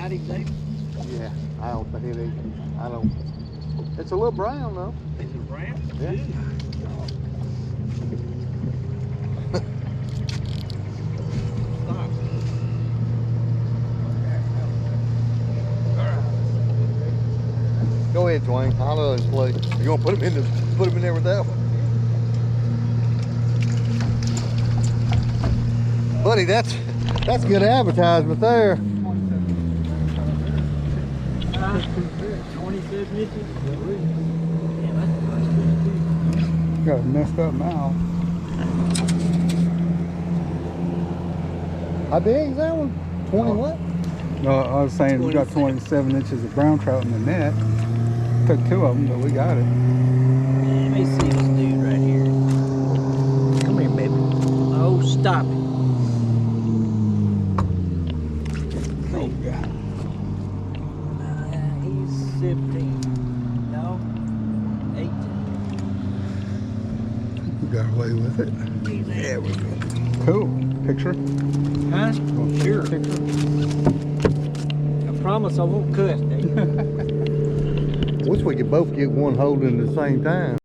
Howdy, Dave. Yeah, I don't think it is. I don't. It's a little brown though. Is it brown? Yeah. Good. Stop. Go ahead, Dwayne. I'll let us play. You gonna put him in there with that one? Buddy, that's good advertisement there. 27 inches. Got a messed up mouth. How big is that one? 20 what? No, I was saying we got 27 inches of brown trout in the net. Took 2 of them, but we got it. Let me see this dude right here. Come here, baby. Oh, stop it. Oh, yeah. He's 17. No, 18. We got away with it. There we go. Cool. Picture? Huh? Sure. Picture? I promise I won't cuss, Dave. Wish we could both get one holding at the same time.